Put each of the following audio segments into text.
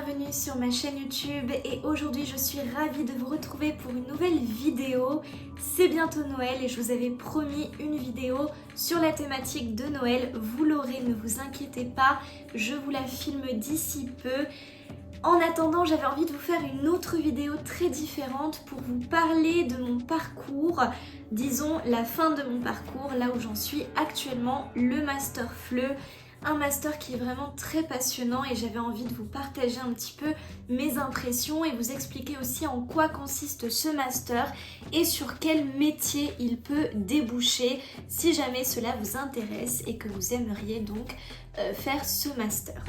bienvenue sur ma chaîne YouTube et aujourd'hui je suis ravie de vous retrouver pour une nouvelle vidéo. C'est bientôt Noël et je vous avais promis une vidéo sur la thématique de Noël. Vous l'aurez, ne vous inquiétez pas, je vous la filme d'ici peu. En attendant, j'avais envie de vous faire une autre vidéo très différente pour vous parler de mon parcours, disons la fin de mon parcours, là où j'en suis actuellement, le Master FLE. Un master qui est vraiment très passionnant et j'avais envie de vous partager un petit peu mes impressions et vous expliquer aussi en quoi consiste ce master et sur quel métier il peut déboucher si jamais cela vous intéresse et que vous aimeriez donc faire ce master.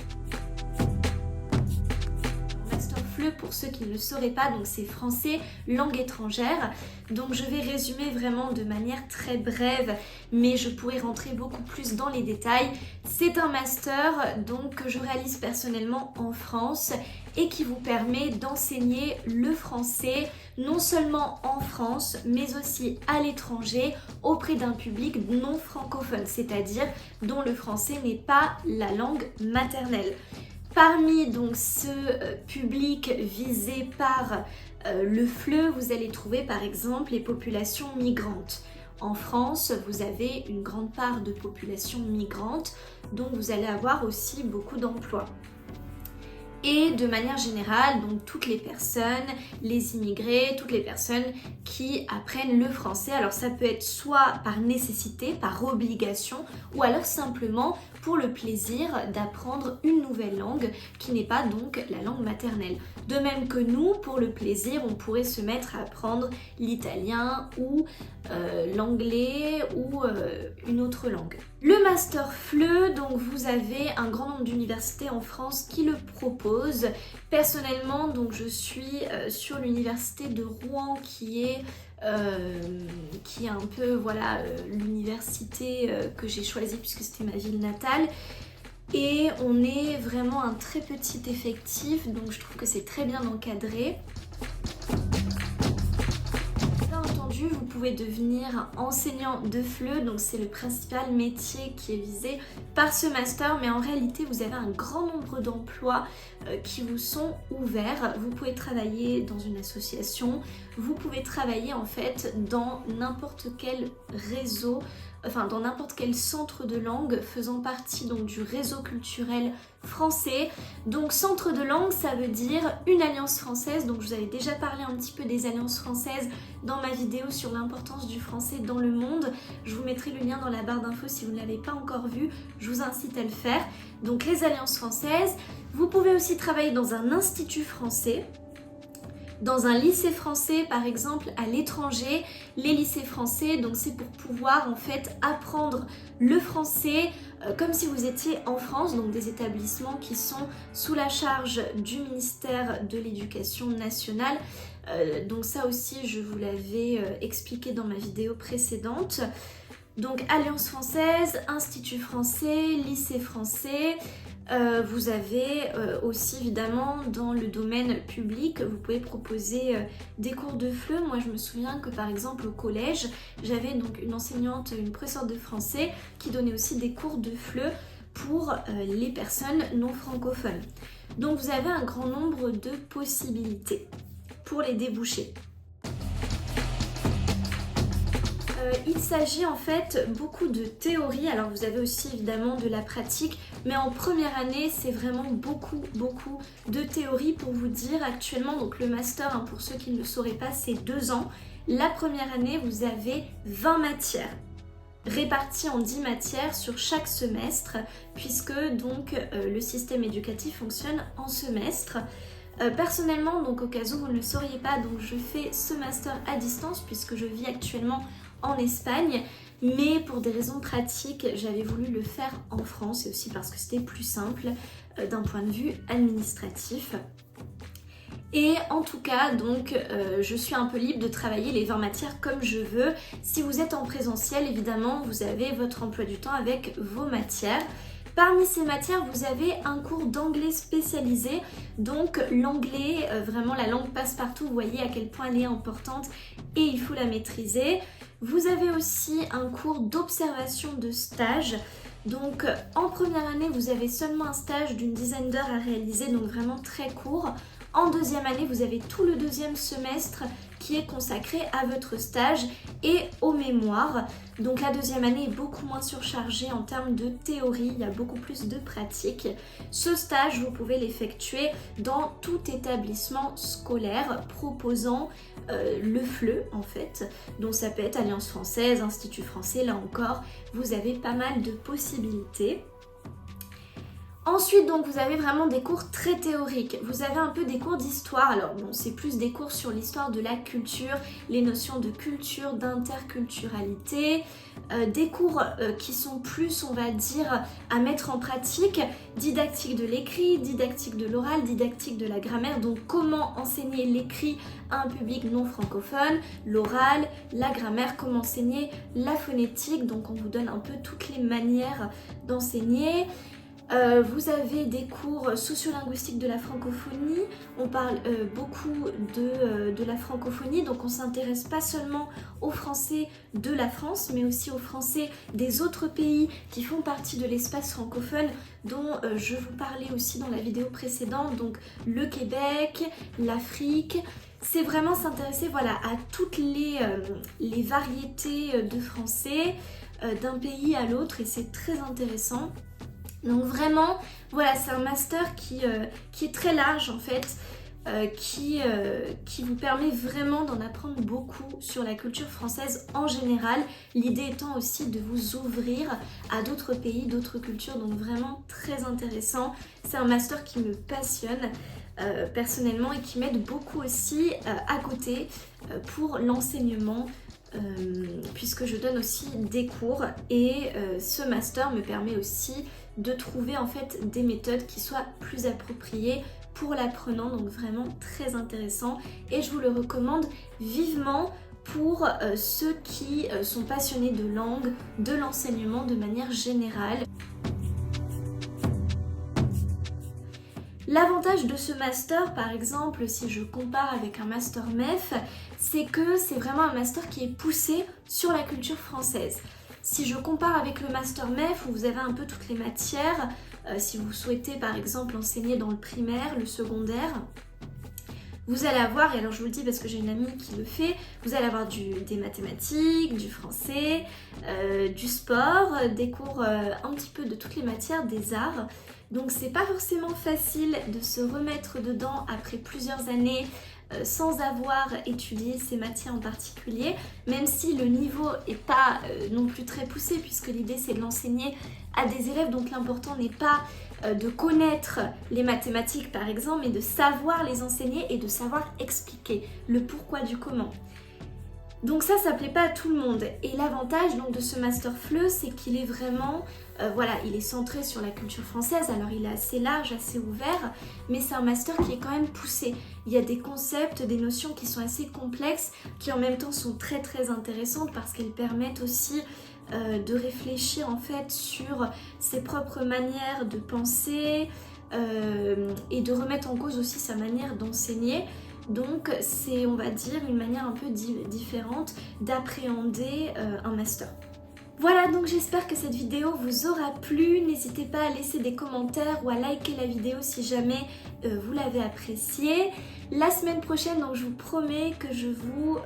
Pour ceux qui ne le sauraient pas, donc c'est français, langue étrangère. Donc je vais résumer vraiment de manière très brève, mais je pourrais rentrer beaucoup plus dans les détails. C'est un master donc que je réalise personnellement en France et qui vous permet d'enseigner le français non seulement en France, mais aussi à l'étranger auprès d'un public non francophone, c'est-à-dire dont le français n'est pas la langue maternelle. Parmi donc ce public visé par le FLE, vous allez trouver par exemple les populations migrantes. En France, vous avez une grande part de population migrante, donc vous allez avoir aussi beaucoup d'emplois. Et de manière générale, donc toutes les personnes, les immigrés, toutes les personnes qui apprennent le français. Alors ça peut être soit par nécessité, par obligation, ou alors simplement pour le plaisir d'apprendre une nouvelle langue qui n'est pas donc la langue maternelle. De même que nous, pour le plaisir, on pourrait se mettre à apprendre l'italien ou l'anglais ou une autre langue. Le Master FLE, donc vous avez un grand nombre d'universités en France qui le proposent. Personnellement, donc je suis sur l'université de Rouen qui est un peu voilà l'université que j'ai choisie puisque c'était ma ville natale. Et on est vraiment un très petit effectif, donc je trouve que c'est très bien encadré. Vous pouvez devenir enseignant de FLE, donc c'est le principal métier qui est visé par ce master, mais en réalité vous avez un grand nombre d'emplois qui vous sont ouverts. Vous pouvez travailler dans une association, vous pouvez travailler en fait dans n'importe quel réseau, enfin dans n'importe quel centre de langue faisant partie donc du réseau culturel français. Donc centre de langue, ça veut dire une alliance française. Donc je vous avais déjà parlé un petit peu des alliances françaises dans ma vidéo sur l'importance du français dans le monde. Je vous mettrai le lien dans la barre d'infos si vous ne l'avez pas encore vu. Je vous incite à le faire. Donc les alliances françaises. Vous pouvez aussi travailler dans un institut français, dans un lycée français par exemple à l'étranger. Les lycées français, donc c'est pour pouvoir en fait apprendre le français comme si vous étiez en France, donc des établissements qui sont sous la charge du ministère de l'Éducation nationale. Donc ça aussi je vous l'avais expliqué dans ma vidéo précédente. Donc Alliance française, Institut français, lycée français. Vous avez aussi évidemment dans le domaine public, vous pouvez proposer des cours de FLE. Moi je me souviens que par exemple au collège, j'avais donc une enseignante, une professeure de français qui donnait aussi des cours de FLE pour les personnes non francophones. Donc vous avez un grand nombre de possibilités pour les débouchés. Il s'agit en fait beaucoup de théorie, alors vous avez aussi évidemment de la pratique, mais en première année c'est vraiment beaucoup de théorie. Pour vous dire actuellement, donc le master, hein, pour ceux qui ne le sauraient pas, c'est 2 ans. La première année vous avez 20 matières réparties en 10 matières sur chaque semestre, puisque donc le système éducatif fonctionne en semestre. Personnellement, donc au cas où vous ne le sauriez pas, donc je fais ce master à distance puisque je vis actuellement en Espagne, mais pour des raisons pratiques j'avais voulu le faire en France et aussi parce que c'était plus simple d'un point de vue administratif. Et en tout cas donc je suis un peu libre de travailler les 20 matières comme je veux. Si vous êtes en présentiel, évidemment vous avez votre emploi du temps avec vos matières. Parmi ces matières, vous avez un cours d'anglais spécialisé, donc l'anglais, vraiment la langue passe-partout, vous voyez à quel point elle est importante et il faut la maîtriser. Vous avez aussi un cours d'observation de stage. Donc en première année, vous avez seulement un stage d'une dizaine d'heures à réaliser, donc vraiment très court. En deuxième année, vous avez tout le deuxième semestre qui est consacré à votre stage et au mémoire. Donc la deuxième année est beaucoup moins surchargée en termes de théorie, il y a beaucoup plus de pratique. Ce stage, vous pouvez l'effectuer dans tout établissement scolaire proposant le FLE en fait. Donc ça peut être Alliance française, Institut français, là encore, vous avez pas mal de possibilités. Ensuite, donc, vous avez vraiment des cours très théoriques. Vous avez un peu des cours d'histoire. Alors, bon, c'est plus des cours sur l'histoire de la culture, les notions de culture, d'interculturalité, des cours qui sont plus, on va dire, à mettre en pratique, didactique de l'écrit, didactique de l'oral, didactique de la grammaire. Donc, comment enseigner l'écrit à un public non francophone, l'oral, la grammaire, comment enseigner la phonétique. Donc, on vous donne un peu toutes les manières d'enseigner. Vous avez des cours sociolinguistiques de la francophonie, on parle beaucoup de la francophonie, donc on s'intéresse pas seulement aux Français de la France, mais aussi aux Français des autres pays qui font partie de l'espace francophone, dont je vous parlais aussi dans la vidéo précédente, donc le Québec, l'Afrique. C'est vraiment s'intéresser voilà, à toutes les variétés de français d'un pays à l'autre et c'est très intéressant. Donc vraiment, voilà, c'est un master qui est très large en fait, qui vous permet vraiment d'en apprendre beaucoup sur la culture française en général. L'idée étant aussi de vous ouvrir à d'autres pays, d'autres cultures, donc vraiment très intéressant. C'est un master qui me passionne personnellement et qui m'aide beaucoup aussi à côté pour l'enseignement. Puisque je donne aussi des cours et ce master me permet aussi de trouver en fait des méthodes qui soient plus appropriées pour l'apprenant, donc vraiment très intéressant et je vous le recommande vivement pour ceux qui sont passionnés de langue, de l'enseignement de manière générale. L'avantage de ce master, par exemple, si je compare avec un master MEF, c'est que c'est vraiment un master qui est poussé sur la culture française. Si je compare avec le master MEF, où vous avez un peu toutes les matières, si vous souhaitez par exemple enseigner dans le primaire, le secondaire, vous allez avoir, et alors je vous le dis parce que j'ai une amie qui le fait, vous allez avoir des mathématiques, du français, du sport, des cours un petit peu de toutes les matières, des arts. Donc c'est pas forcément facile de se remettre dedans après plusieurs années sans avoir étudié ces matières en particulier, même si le niveau est pas non plus très poussé puisque l'idée c'est de l'enseigner à des élèves, donc l'important n'est pas de connaître les mathématiques par exemple, mais de savoir les enseigner et de savoir expliquer le pourquoi du comment. Donc ça plaît pas à tout le monde. Et l'avantage donc de ce master FLE, c'est qu'il est vraiment, voilà, il est centré sur la culture française. Alors il est assez large, assez ouvert, mais c'est un master qui est quand même poussé. Il y a des concepts, des notions qui sont assez complexes, qui en même temps sont très très intéressantes parce qu'elles permettent aussi de réfléchir en fait sur ses propres manières de penser et de remettre en cause aussi sa manière d'enseigner. Donc c'est, on va dire, une manière un peu différente d'appréhender un master. Voilà, donc j'espère que cette vidéo vous aura plu. N'hésitez pas à laisser des commentaires ou à liker la vidéo si jamais vous l'avez appréciée. La semaine prochaine, donc je vous promets que je vous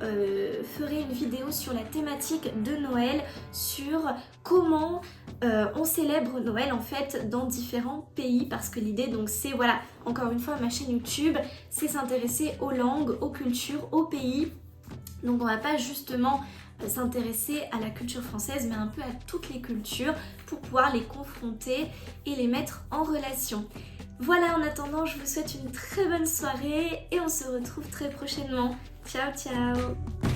ferai une vidéo sur la thématique de Noël, sur comment on célèbre Noël en fait dans différents pays, parce que l'idée donc c'est, voilà, encore une fois ma chaîne YouTube, c'est s'intéresser aux langues, aux cultures, aux pays. Donc on va pas justement s'intéresser à la culture française mais un peu à toutes les cultures pour pouvoir les confronter et les mettre en relation. Voilà, en attendant, je vous souhaite une très bonne soirée et on se retrouve très prochainement. Ciao ciao!